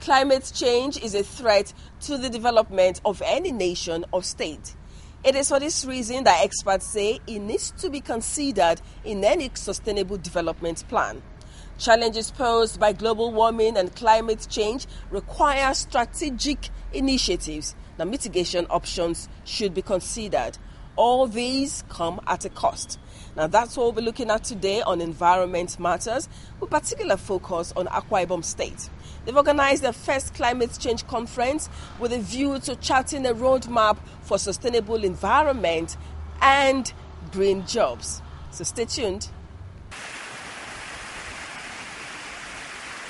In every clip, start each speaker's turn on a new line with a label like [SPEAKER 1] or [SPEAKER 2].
[SPEAKER 1] Climate change is a threat to the development of any nation or state. It is for this reason that experts say it needs to be considered in any sustainable development plan. Challenges posed by global warming and climate change require strategic initiatives. Now, mitigation options should be considered. All these come at a cost. Now, that's what we'll be looking at today on Environment Matters, with particular focus on Akwa Ibom State. They've organized their first climate change conference with a view to charting a roadmap for sustainable environment and green jobs. So stay tuned.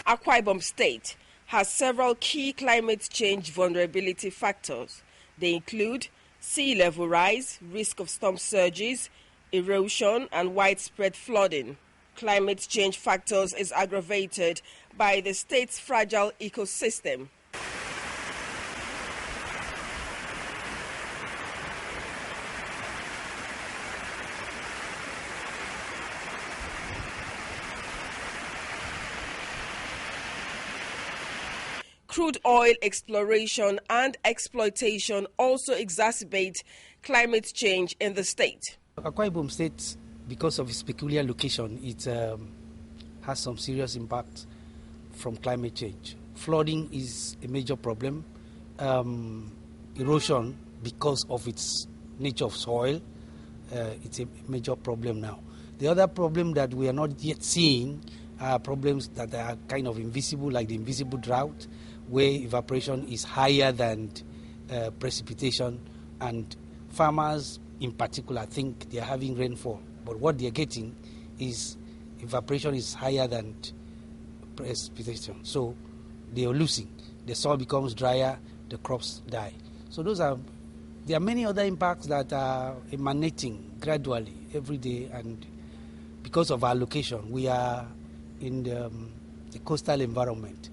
[SPEAKER 1] Akwa Ibom State has several key climate change vulnerability factors. They include sea level rise, risk of storm surges, erosion, and widespread flooding. Climate change factors is aggravated by the state's fragile ecosystem. Crude oil exploration and exploitation also exacerbate climate change in the state.
[SPEAKER 2] Akwa Ibom State, because of its peculiar location, it has some serious impact from climate change. Flooding is a major problem. Erosion, because of its nature of soil, it's a major problem now. The other problem that we are not yet seeing are problems that are kind of invisible, like the invisible drought, where evaporation is higher than precipitation, and farmers in particular think they are having rainfall, but what they are getting is evaporation is higher than precipitation, so they are losing. The soil becomes drier, the crops die. So there are many other impacts that are emanating gradually every day, and because of our location, we are in the coastal environment.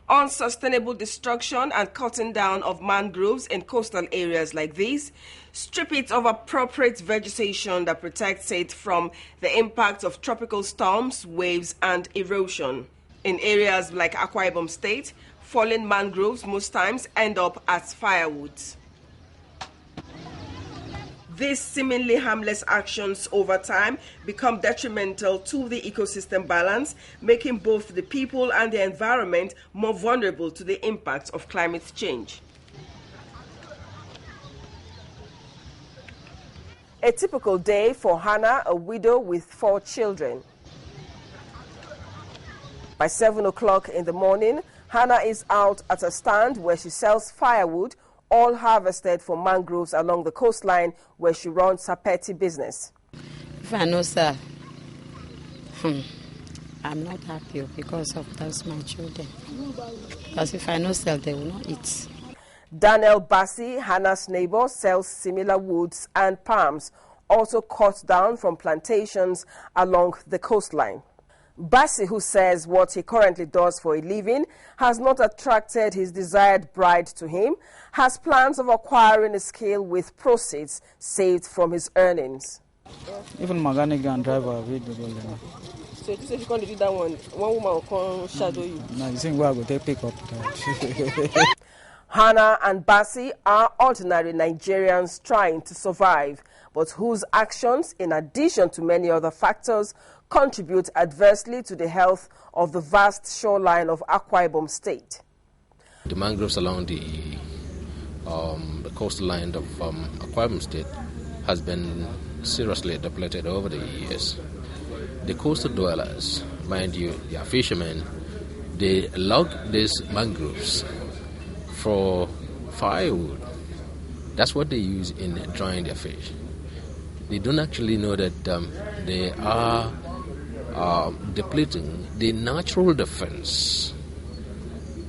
[SPEAKER 1] Unsustainable destruction and cutting down of mangroves in coastal areas like these strip it of appropriate vegetation that protects it from the impact of tropical storms, waves, and erosion. In areas like Akwa Ibom State, fallen mangroves most times end up as firewood. These seemingly harmless actions over time become detrimental to the ecosystem balance, making both the people and the environment more vulnerable to the impact of climate change. A typical day for Hannah, a widow with 4 children. By 7 o'clock in the morning, Hannah is out at a stand where she sells firewood, all harvested from mangroves along the coastline where she runs her petty business.
[SPEAKER 3] If I know, sir, I'm not happy because of that's my children. Because if I know sell, they will not eat.
[SPEAKER 1] Daniel Bassi, Hannah's neighbor, sells similar woods and palms, also cut down from plantations along the coastline. Bassi, who says what he currently does for a living has not attracted his desired bride to him, has plans of acquiring a scale with proceeds saved from his earnings.
[SPEAKER 4] Even mechanic and driver, we do it.
[SPEAKER 1] So if you can't do that one woman will come shadow you.
[SPEAKER 4] No, you think we are going to pick up.
[SPEAKER 1] Hannah and Bassi are ordinary Nigerians trying to survive, but whose actions, in addition to many other factors, contribute adversely to the health of the vast shoreline of Akwa Ibom State.
[SPEAKER 5] The mangroves along the coastal line of Akwa Ibom State has been seriously depleted over the years. The coastal dwellers, mind you, they are fishermen, they log these mangroves for firewood. That's what they use in drying their fish. They don't actually know that they are depleting the natural defense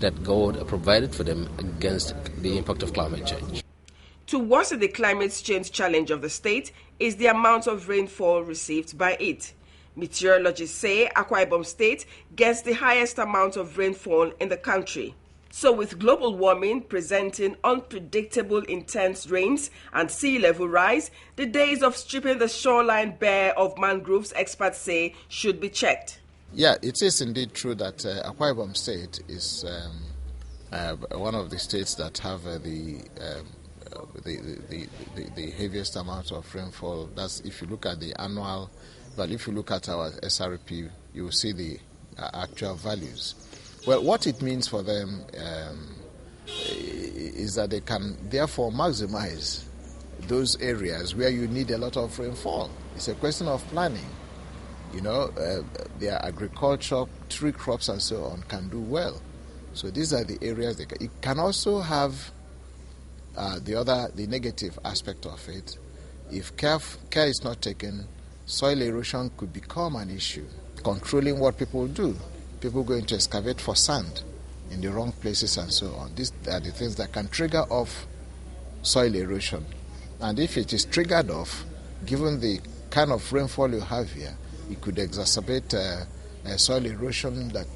[SPEAKER 5] that God provided for them against the impact of climate change.
[SPEAKER 1] To worsen the climate change challenge of the state is the amount of rainfall received by it. Meteorologists say Akwa Ibom State gets the highest amount of rainfall in the country. So with global warming presenting unpredictable intense rains and sea level rise, the days of stripping the shoreline bare of mangroves, experts say, should be checked.
[SPEAKER 6] Yeah, it is indeed true that Akwa Ibom State is one of the states that have the heaviest amount of rainfall. That's if you look at the annual, but if you look at our SRP, you will see the actual values. Well, what it means for them is that they can therefore maximize those areas where you need a lot of rainfall. It's a question of planning. You know, their agriculture, tree crops and so on can do well. So these are the areas they can. It can also have the negative aspect of it. If care is not taken, soil erosion could become an issue. Controlling what people do. People going to excavate for sand in the wrong places and so on. These are the things that can trigger off soil erosion. And if it is triggered off, given the kind of rainfall you have here, it could exacerbate soil erosion that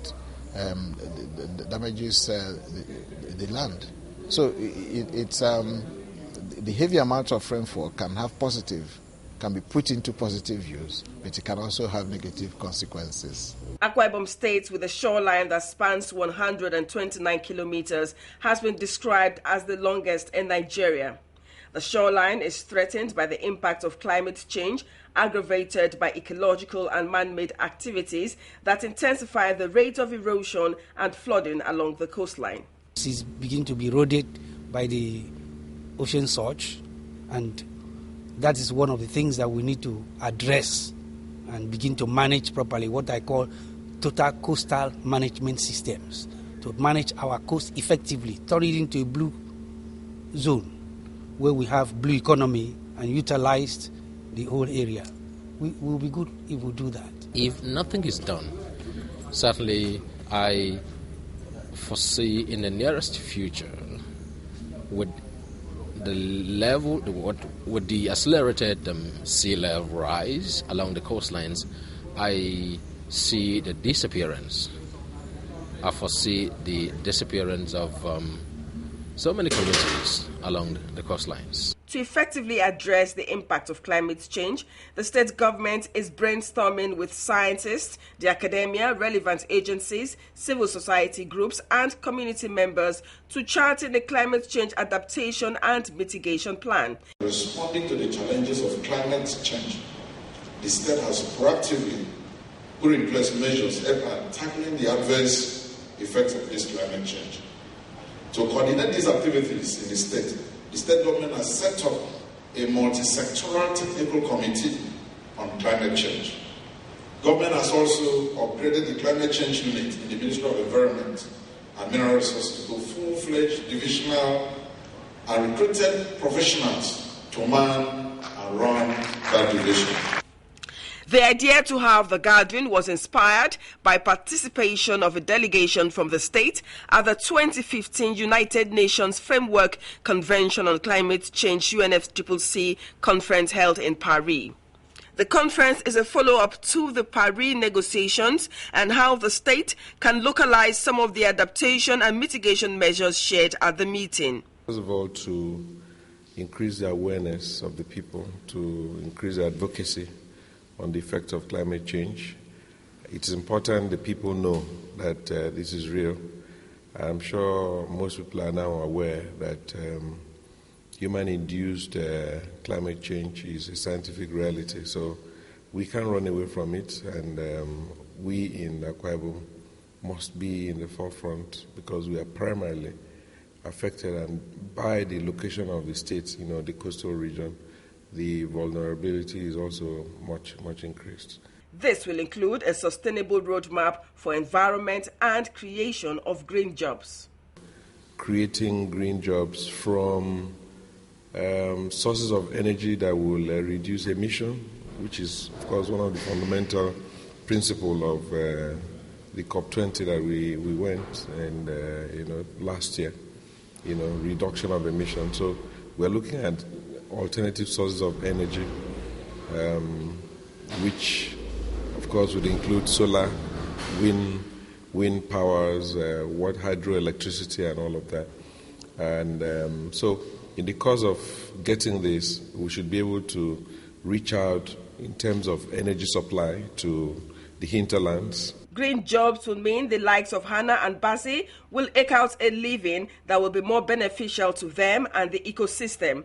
[SPEAKER 6] damages the land. So it's the heavy amount of rainfall can be put into positive use, but it can also have negative consequences.
[SPEAKER 1] Akwa Ibom State, with a shoreline that spans 129 kilometers, has been described as the longest in Nigeria. The shoreline is threatened by the impact of climate change, aggravated by ecological and man-made activities that intensify the rate of erosion and flooding along the coastline.
[SPEAKER 2] This is beginning to be eroded by the ocean surge, and that is one of the things that we need to address and begin to manage properly, what I call total coastal management systems, to manage our coast effectively, turn it into a blue zone where we have blue economy and utilized the whole area. We will be good if we do that.
[SPEAKER 5] If nothing is done, certainly I foresee in the nearest future with the accelerated sea level rise along the coastlines, I see the disappearance. I foresee the disappearance of so many communities along the coastlines.
[SPEAKER 1] To effectively address the impact of climate change, the state government is brainstorming with scientists, the academia, relevant agencies, civil society groups, and community members to chart a climate change adaptation and mitigation plan.
[SPEAKER 7] Responding to the challenges of climate change, the state has proactively put in place measures aimed at tackling the adverse effects of this climate change. To coordinate these activities in the state government has set up a multi-sectoral technical committee on climate change. Government has also upgraded the climate change unit in the Ministry of Environment and Mineral Resources to full-fledged divisional and recruited professionals to man and run that division.
[SPEAKER 1] The idea to have the gathering was inspired by participation of a delegation from the state at the 2015 United Nations Framework Convention on Climate Change UNFCCC conference held in Paris. The conference is a follow-up to the Paris negotiations and how the state can localize some of the adaptation and mitigation measures shared at the meeting.
[SPEAKER 8] First of all, to increase the awareness of the people, to increase the advocacy on the effects of climate change. It is important that people know that this is real. I'm sure most people are now aware that human-induced climate change is a scientific reality, so we can't run away from it, and we in Akwa Ibom must be in the forefront because we are primarily affected, and by the location of the states, the coastal region, the vulnerability is also much increased.
[SPEAKER 1] This will include a sustainable roadmap for environment and creation of green jobs.
[SPEAKER 8] Creating green jobs from sources of energy that will reduce emission, which is, of course, one of the fundamental principles of the COP20 that we went and last year, reduction of emissions. So we're looking at alternative sources of energy, which, of course, course, would include solar, wind powers, hydroelectricity, and all of that. And so, in the course of getting this, we should be able to reach out in terms of energy supply to the hinterlands.
[SPEAKER 1] Green jobs will mean the likes of Hannah and Basi will eke out a living that will be more beneficial to them and the ecosystem.